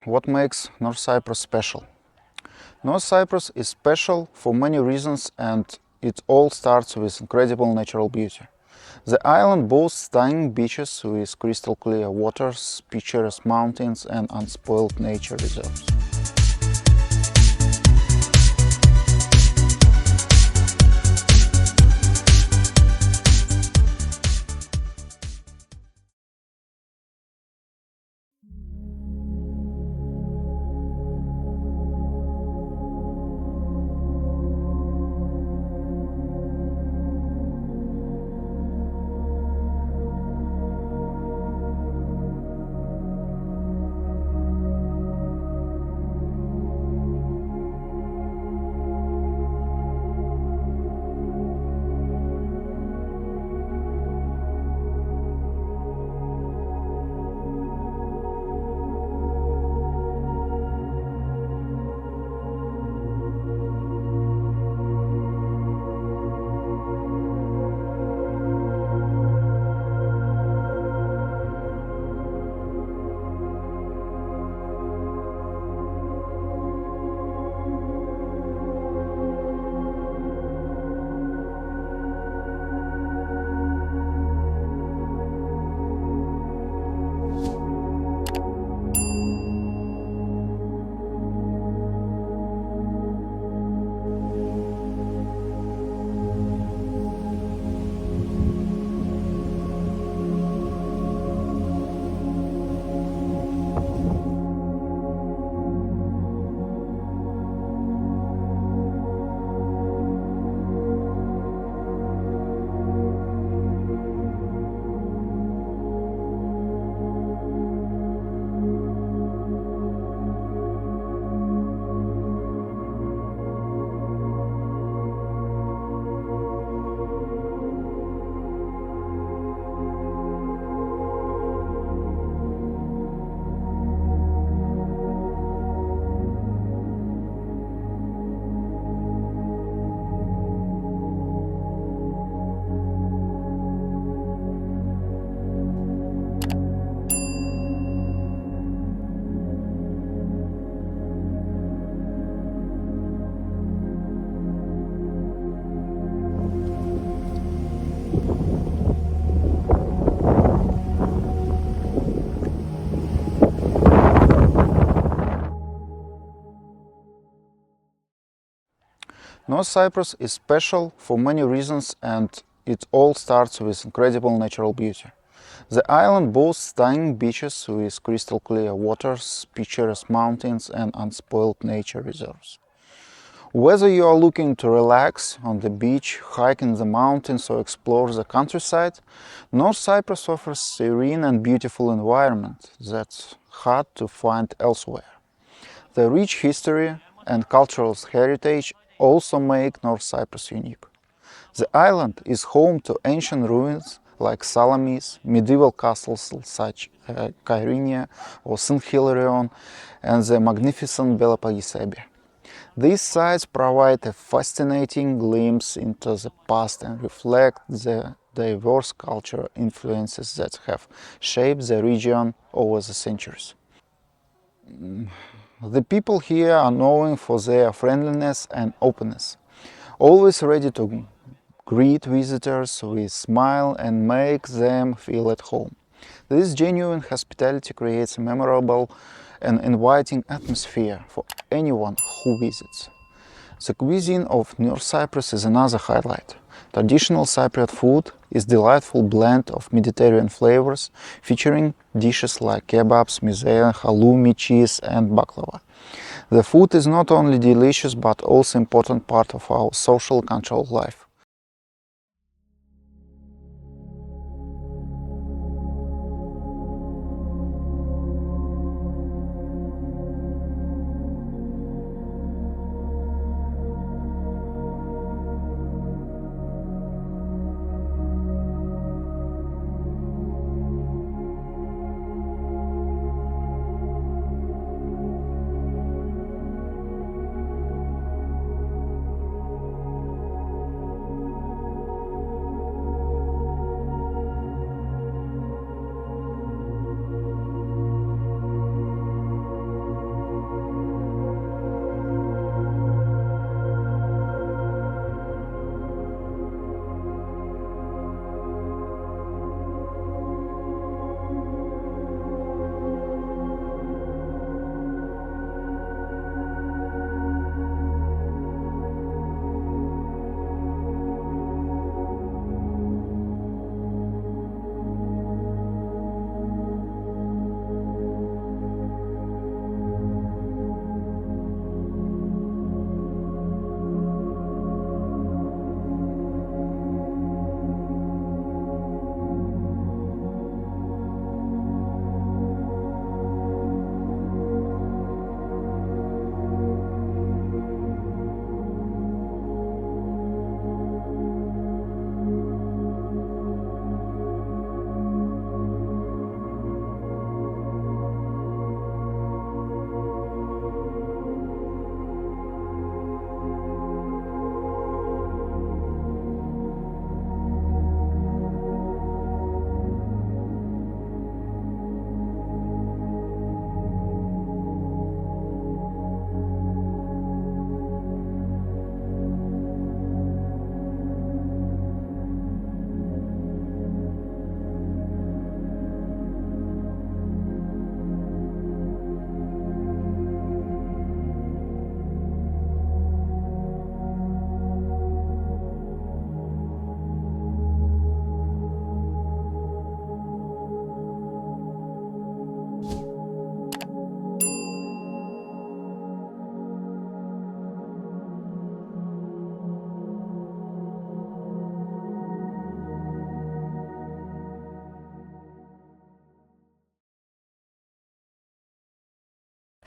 What makes North Cyprus special? North Cyprus is special for many reasons, and it all starts with incredible natural beauty. The island boasts stunning beaches with crystal clear waters, picturesque mountains, and unspoiled nature reserves. North Cyprus is special for many reasons, and it all starts with incredible natural beauty. The island boasts stunning beaches with crystal clear waters, picturesque mountains, and unspoiled nature reserves. Whether you are looking to relax on the beach, hike in the mountains, or explore the countryside, North Cyprus offers a serene and beautiful environment that's hard to find elsewhere. The rich history and cultural heritage also make North Cyprus unique. The island is home to ancient ruins like Salamis, medieval castles such as Kyrenia or St. Hilarion, and the magnificent Peloponnese Abbey. These sites provide a fascinating glimpse into the past and reflect the diverse cultural influences that have shaped the region over the centuries. The people here are known for their friendliness and openness, always ready to greet visitors with a smile and make them feel at home. This genuine hospitality creates a memorable and inviting atmosphere for anyone who visits. The cuisine of North Cyprus is another highlight. Traditional Cypriot food is a delightful blend of Mediterranean flavors, featuring dishes like kebabs, mizeh, halloumi, cheese, and baklava. The food is not only delicious but also an important part of our social and cultural life.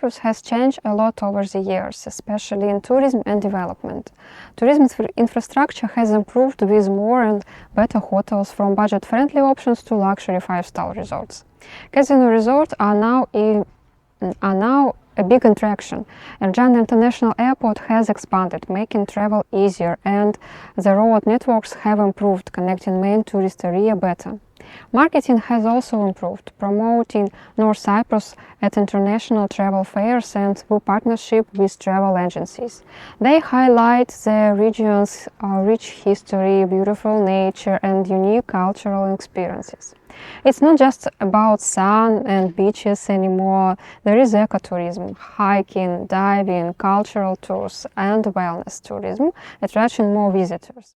Cyprus has changed a lot over the years, especially in tourism and development. Tourism infrastructure has improved with more and better hotels, from budget-friendly options to luxury 5-star resorts. Casino resorts are now a big attraction. Ercan International Airport has expanded, making travel easier, and the road networks have improved, connecting main tourist area better. Marketing has also improved, promoting North Cyprus at international travel fairs and through partnership with travel agencies. They highlight the region's rich history, beautiful nature, and unique cultural experiences. It's not just about sun and beaches anymore. There is ecotourism, hiking, diving, cultural tours, and wellness tourism, attracting more visitors.